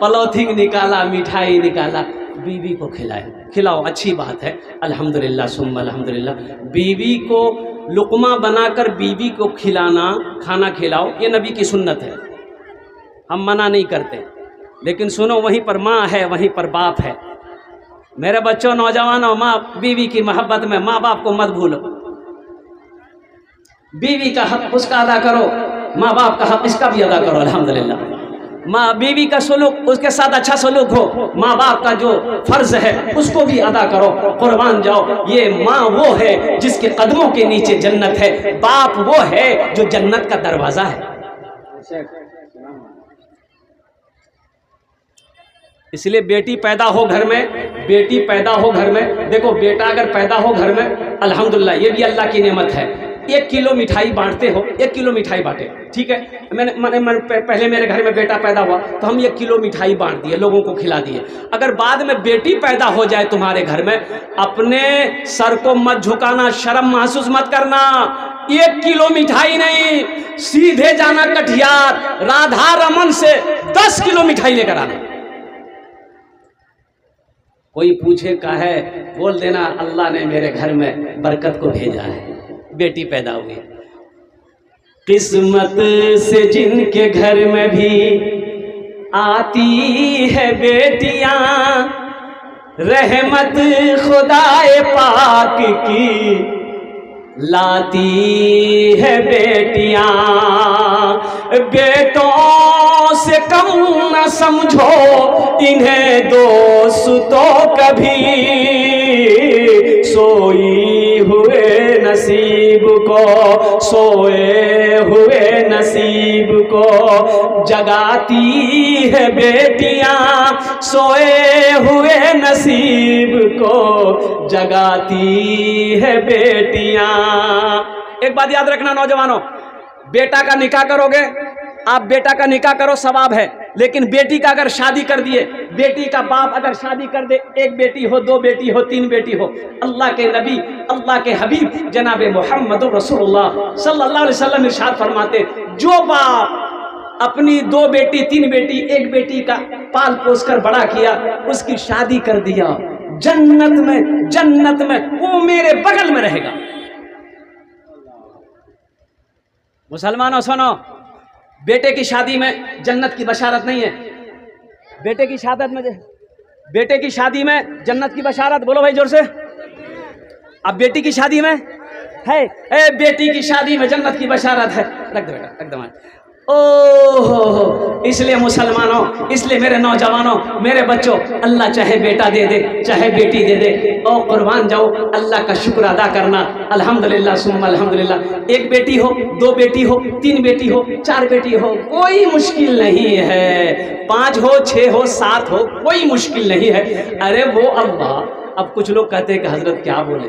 A: पॉलिथीन निकाला, मिठाई निकाला, बीवी को खिलाओ। अच्छी बात है, अल्हम्दुलिल्लाह सुम्मा अल्हम्दुलिल्लाह। बीवी को लुक़मा बनाकर बीवी को खिलाना, खाना खिलाओ, ये नबी की सुन्नत है, हम मना नहीं करते। लेकिन सुनो, वहीं पर माँ है, वहीं पर बाप है। मेरे बच्चों, नौजवानों, माँ बीवी की मोहब्बत में माँ बाप को मत भूलो। बीवी का हक उसका अदा करो, माँ बाप का हक इसका भी अदा करो। अल्हम्दुलिल्लाह माँ बीवी का सलूक, उसके साथ अच्छा सलूक हो, माँ बाप का जो फर्ज है उसको भी अदा करो। कुर्बान जाओ, ये माँ वो है जिसके कदमों के नीचे जन्नत है, बाप वो है जो जन्नत का दरवाजा है। इसलिए बेटी पैदा हो घर में, बेटी पैदा हो घर में। देखो बेटा अगर पैदा हो घर में, अल्हम्दुलिल्लाह ये भी अल्लाह की नेमत है। 1 किलो मिठाई बांटते हो, 1 किलो मिठाई बांटे, ठीक है। मैंने पहले मेरे घर में बेटा पैदा हुआ तो हम 1 किलो मिठाई बांट दिए, लोगों को खिला दिए। अगर बाद में बेटी पैदा हो जाए तुम्हारे घर में, अपने सर को मत झुकाना, शर्म महसूस मत करना। 1 किलो मिठाई नहीं, सीधे जाना कटिहार, राधा रमन से 10 किलो मिठाई लेकर आना। कोई पूछे का है, बोल देना अल्लाह ने मेरे घर में बरकत को भेजा है, बेटी पैदा हुई। किस्मत से जिनके घर में भी आती है बेटियां, रहमत खुदाए पाक की लाती है बेटियां, बेटों से कम न समझो इन्हें दोस्तों कभी, सोई हुए नसीब को, सोए हुए नसीब को जगाती है बेटियां, सोए हुए नसीब को जगाती है बेटियां। एक बात याद रखना नौजवानों, बेटा का निकाह करोगे आप, बेटा का निकाह करो सवाब है, लेकिन बेटी का अगर शादी कर दिए, बेटी का बाप अगर शादी कर दे, एक बेटी हो, दो बेटी हो, तीन बेटी हो, अल्लाह के नबी, अल्लाह के हबीब जनाब मोहम्मद रसूलुल्लाह सल्लल्लाहु अलैहि वसल्लम इरशाद फरमाते, जो बाप अपनी दो बेटी, तीन बेटी, एक बेटी का पाल पोस कर बड़ा किया, उसकी शादी कर दिया, जन्नत में वो मेरे बगल में रहेगा। मुसलमानों सुनो, बेटे की शादी में जन्नत की बशारत नहीं है। बेटे की शादी में जन्नत की बशारत, बोलो भाई जोर से। अब बेटी की शादी में है, बेटी की शादी में जन्नत की बशारत है। रख दो बेटा, एकदम। ओहो, इसलिए मुसलमानों, इसलिए मेरे नौजवानों, मेरे बच्चों, अल्लाह चाहे बेटा दे दे, चाहे बेटी दे दे, और कुर्बान जाओ, अल्लाह का शुक्र अदा करना। अल्हम्दुलिल्लाह सुम्मा अल्हम्दुलिल्लाह। एक बेटी हो, दो बेटी हो, तीन बेटी हो, चार बेटी हो, कोई मुश्किल नहीं है। 5 हो, 6 हो, 7 हो, कोई मुश्किल नहीं है। अरे वो अल्लाह, अब कुछ लोग कहते हैं कि हज़रत क्या बोले,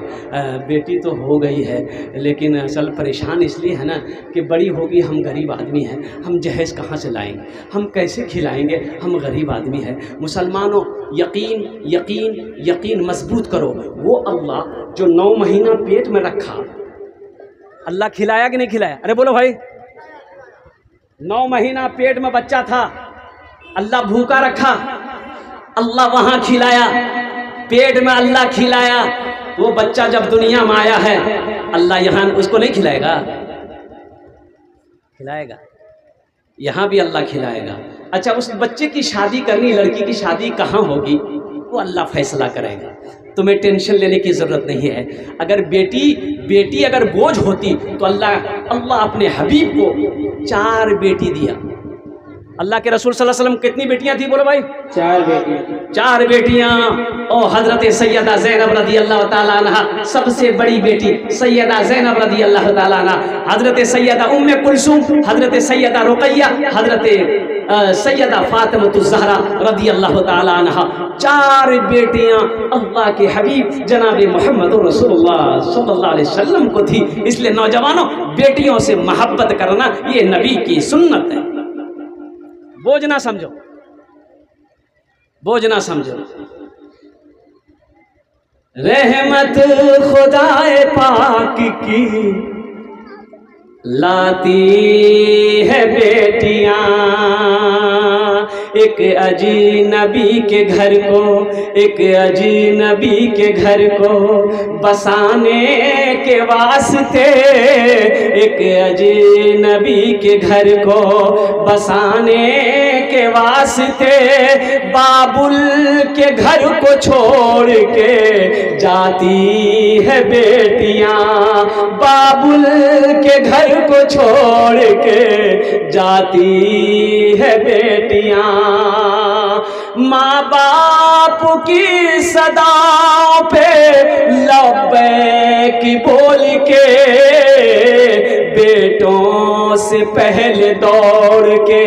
A: बेटी तो हो गई है, लेकिन असल परेशान इसलिए है ना कि बड़ी होगी, हम गरीब आदमी हैं, हम जहेज़ कहाँ से लाएंगे, हम कैसे खिलाएंगे, हम गरीब आदमी हैं। मुसलमानों, यकीन यकीन यकीन मजबूत करो, वो अल्लाह जो 9 महीना पेट में रखा, अल्लाह खिलाया कि नहीं खिलाया? अरे बोलो भाई, 9 महीना पेट में बच्चा था, अल्लाह भूखा रखा, अल्लाह वहाँ खिलाया, पेट में अल्लाह खिलाया। वो बच्चा जब दुनिया में आया है, अल्लाह यहाँ उसको नहीं खिलाएगा? खिलाएगा, यहाँ भी अल्लाह खिलाएगा। अच्छा, उस बच्चे की शादी करनी, लड़की की शादी कहाँ होगी, वो अल्लाह फैसला करेगा, तुम्हें टेंशन लेने की ज़रूरत नहीं है। अगर बेटी अगर बोझ होती तो अल्लाह अपने हबीब को 4 बेटी दिया। अल्लाह के रसूल सल्लल्लाहु अलैहि वसल्लम कितनी बेटियां थी, बोलो भाई? 4 बेटियां। और हजरत सैयदा ज़ैनब रदी अल्लाह ताला अन्हा, सबसे बड़ी बेटी सैयदा ज़ैनब रदी अल्लाह ताला अन्हा, हजरत सैयदा उम्मे कुलसूम, हजरत सैयदा रुक़ैया, हजरत सैयदा फातिमतुज़ ज़हरा रदी अल्लाह ताला अन्हा, 4 बेटियां अल्लाह के हबीब जनाब मोहम्मद रसूलुल्लाह सल्लल्लाहु अलैहि वसल्लम को थी। इसलिए नौजवानों, बेटियों से मोहब्बत करना ये नबी की सुन्नत है। बोझ ना समझो, बोझ ना समझो। रहमत खुदाए पाक की लाती है बेटियां, एक अजनबी के घर को, एक अजनबी के घर को बसाने के वास्ते, एक अजनबी के घर को बसाने के वास्ते, बाबुल के घर को छोड़ के जाती है बेटियां, बाबुल के घर को छोड़ के जाती है बेटियां। माँ बाप की सदाओं पे लब्बैक बोल के, बेटों से पहले दौड़ के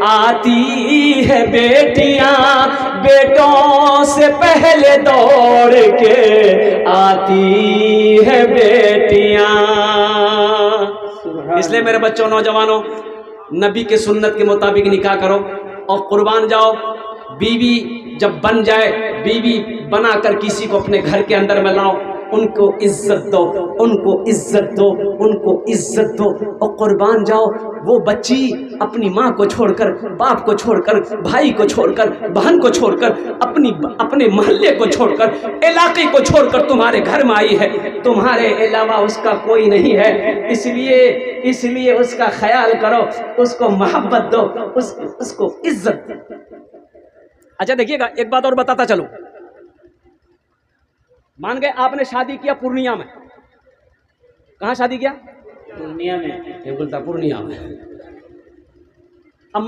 A: आती है बेटियां, बेटों से पहले दौड़ के आती है बेटियां। इसलिए मेरे बच्चों, नौजवानों, नबी के सुन्नत के मुताबिक निकाह करो और कुर्बान जाओ। बीवी जब बन जाए, बीवी बनाकर किसी को अपने घर के अंदर में लाओ, उनको इज्जत दो, उनको इज्जत दो, उनको इज्जत दो और कुर्बान जाओ। वो बच्ची अपनी माँ को छोड़कर, बाप को छोड़कर, भाई को छोड़कर, बहन को छोड़कर, अपने मोहल्ले को छोड़कर, इलाके को छोड़कर तुम्हारे घर में आई है, तुम्हारे अलावा उसका कोई नहीं है। इसलिए उसका ख्याल करो, उसको मोहब्बत दो, उसको इज्जत दो। अच्छा देखिएगा, एक बात और बताता चलो, मान गए आपने शादी किया पूर्णिया में, कहाँ शादी किया?
B: पूर्णिया में।
A: ये बोलता पूर्णिया में। अब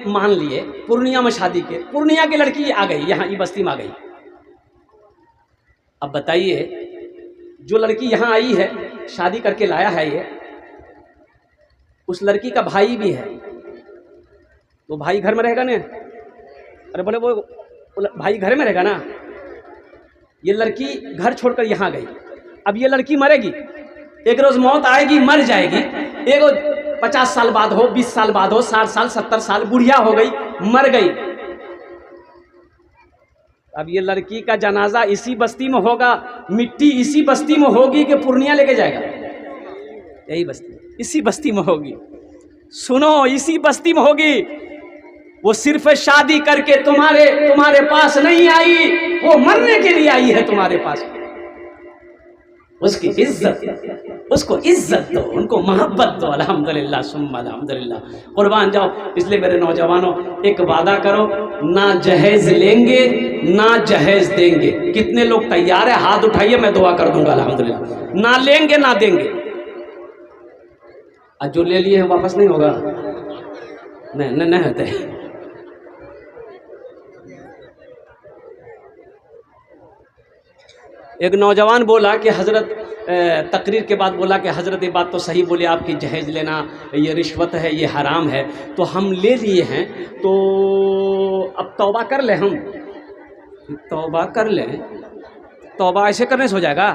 A: मान लिए पूर्णिया में शादी के, पूर्णिया की लड़की आ गई यहाँ, ये बस्ती में आ गई। अब बताइए जो लड़की यहाँ आई है, शादी करके लाया है ये, उस लड़की का भाई भी है, तो भाई घर में रहेगा ना? अरे बोले वो भाई घर में रहेगा ना। ये लड़की घर छोड़कर यहाँ गई, अब ये लड़की मरेगी, एक रोज मौत आएगी, मर जाएगी। एक 50 साल बाद हो, 20 साल बाद हो, 60 साल 70 साल, बुढ़िया हो गई, मर गई। अब ये लड़की का जनाजा इसी बस्ती में होगा, मिट्टी इसी बस्ती में होगी कि पूर्णिया लेके जाएगा? यही बस्ती, इसी बस्ती में होगी। सुनो, इसी बस्ती में होगी। वो सिर्फ शादी करके तुम्हारे पास नहीं आई, वो मरने के लिए आई है तुम्हारे पास। उसकी इज्जत, उसको इज्जत दो, उनको मोहब्बत दो। अल्हम्दुलिल्लाह सुम्मा अल्हम्दुलिल्लाह, कुर्बान जाओ। इसलिए मेरे नौजवानों, एक वादा करो, ना जहेज लेंगे ना जहेज देंगे। कितने लोग तैयार है? हाथ उठाइए, मैं दुआ कर दूंगा अल्हम्दुलिल्लाह। ना लेंगे ना देंगे। आज जो ले लिए वापस नहीं होगा, नहीं होते। एक नौजवान बोला कि हज़रत, तकरीर के बाद बोला कि हज़रत ये बात तो सही बोले आपकी, जहेज लेना ये रिश्वत है, ये हराम है, तो हम ले लिए हैं, तो अब तौबा कर ले। हम तौबा कर लें, तौबा ऐसे करने से हो जाएगा?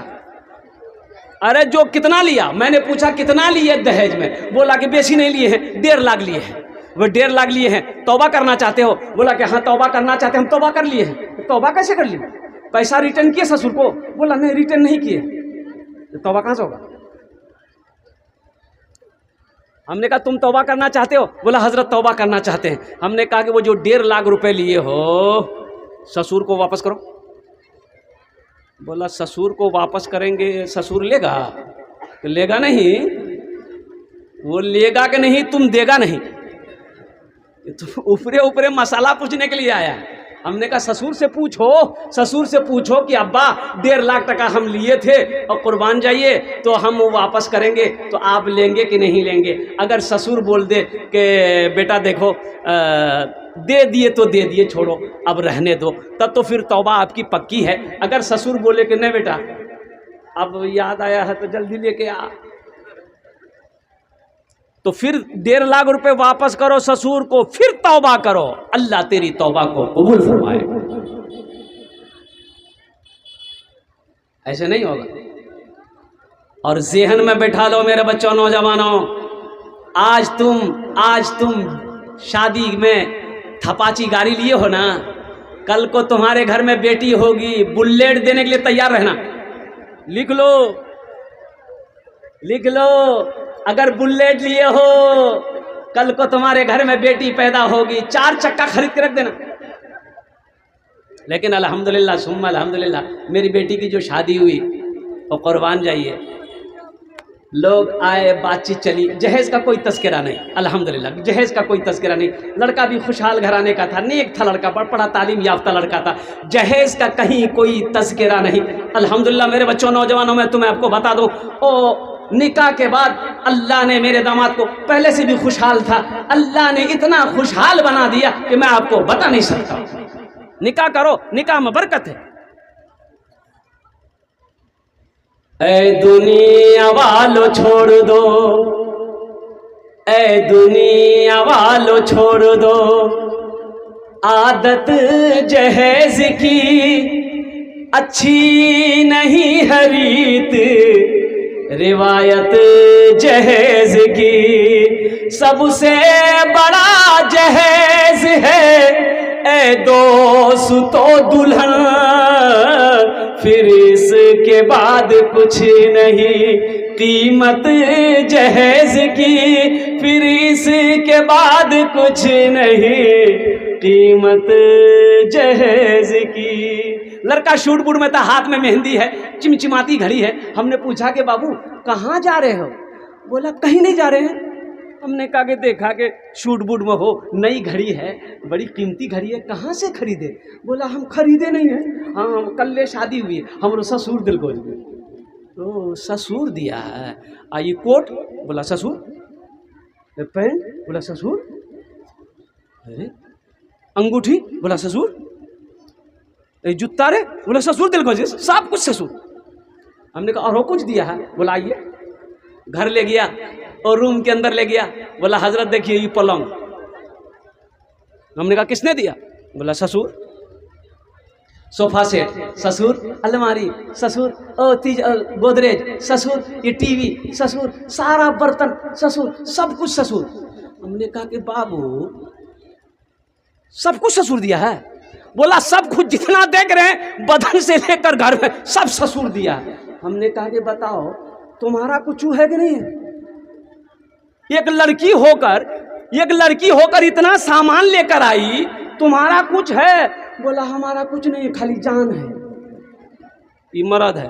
A: अरे जो कितना लिया, मैंने पूछा कितना लिए दहेज में, बोला कि बेसी नहीं लिए हैं, 1.5 लाख लिए हैं। वो 1.5 लाख लिए हैं, तौबा करना चाहते हो? बोला कि हाँ तौबा करना चाहते हैं। हम तौबा कर लिए हैं। तौबा कैसे कर लिए? पैसा रिटर्न किए ससुर को? बोला नहीं रिटर्न नहीं किए। तो तौबा कहाँ से होगा? हमने कहा तुम तौबा करना चाहते हो? बोला हजरत तौबा करना चाहते हैं। हमने कहा कि वो जो 1.5 लाख रुपए लिए हो, ससुर को वापस करो। बोला ससुर को वापस करेंगे, ससुर लेगा? तो लेगा नहीं, वो लेगा कि नहीं, तुम देगा नहीं। तो ऊपरे ऊपरे मसाला पूछने के लिए आया है। हमने कहा ससुर से पूछो, ससुर से पूछो कि अब्बा 1.5 लाख टका हम लिए थे और कुर्बान जाइए तो हम वो वापस करेंगे, तो आप लेंगे कि नहीं लेंगे? अगर ससुर बोल दे कि बेटा देखो दे दिए तो दे दिए, छोड़ो अब रहने दो, तब तो फिर तौबा आपकी पक्की है। अगर ससुर बोले कि नहीं बेटा अब याद आया है तो जल्दी लेके आ, तो फिर 1.5 लाख रुपए वापस करो ससुर को, फिर तौबा करो, अल्लाह तेरी तौबा को कबूल फरमाए। ऐसे नहीं होगा। और ज़हन में बैठा लो मेरे बच्चों, नौजवानों, आज तुम शादी में थपाची गाड़ी लिए हो ना, कल को तुम्हारे घर में बेटी होगी, बुलेट देने के लिए तैयार रहना। लिख लो, अगर बुलेट लिए हो, कल को तुम्हारे घर में बेटी पैदा होगी, 4 चक्का खरीद के रख देना। लेकिन अल्हम्दुलिल्लाह सुम्मा अल्हम्दुलिल्लाह, मेरी बेटी की जो शादी हुई और कुर्बान जाइए, लोग आए, बातचीत चली, जहेज का कोई तस्करा नहीं, अल्हम्दुलिल्लाह जहेज का कोई तस्करा नहीं। लड़का भी खुशहाल घराने का था, नेक था लड़का, पढ़ा तालीम याफ्ता लड़का था, जहेज का कहीं कोई तस्करा नहीं। अल्हम्दुलिल्लाह मेरे बच्चों, नौजवानों में तुम्हें आपको बता दूं, ओ निकाह के बाद अल्लाह ने मेरे दामाद को, पहले से भी खुशहाल था, अल्लाह ने इतना खुशहाल बना दिया कि मैं आपको बता नहीं सकता। निकाह करो, निकाह में बरकत है। ऐ दुनिया वालों छोड़ दो, ऐ दुनिया वालों छोड़ दो, आदत जहेज की अच्छी नहीं है रीत, रिवायत जहेज की सबसे बड़ा जहेज है, ए दोस्तों दुल्हन, फिर इसके बाद कुछ नहीं, कीमत जहेज की, फिर इसके बाद कुछ नहीं, कीमत जहेज की। लड़का शूट बूट में था, हाथ में मेहंदी है, चिमचिमाती घड़ी है। हमने पूछा कि बाबू कहाँ जा रहे हो? बोला कहीं नहीं जा रहे हैं। हमने कहा कि देखा कि शूट बूट में हो, नई घड़ी है, बड़ी कीमती घड़ी है, कहाँ से खरीदे? बोला हम खरीदे नहीं है, हाँ हम कल शादी हुई है, हमारे ससुर दिल को तो ससुर दिया है। ये कोट? बोला ससुर। पैंट? बोला ससुर। अरे अंगूठी? बोला ससुर। जूता रे? बोला ससुर दिल को, सब कुछ ससुर। हमने कहा और कुछ दिया है? बोला आइए। घर ले गया और रूम के अंदर ले गया, बोला हजरत देखिए ये पलंग। हमने कहा किसने दिया? बोला ससुर। सोफा सेट ससुर, अलमारी ससुर, गोदरेज ससुर, ये टीवी ससुर, सारा बर्तन ससुर, सब कुछ ससुर। हमने कहा कि बाबू सब कुछ ससुर दिया है? बोला सब कुछ जितना देख रहे हैं बदन से लेकर घर में सब ससुर दिया है। हमने कहा कि बताओ तुम्हारा कुछ है कि नहीं है? एक लड़की होकर इतना सामान लेकर आई, तुम्हारा कुछ है? बोला हमारा कुछ नहीं, खाली जान है। ये मर्द है।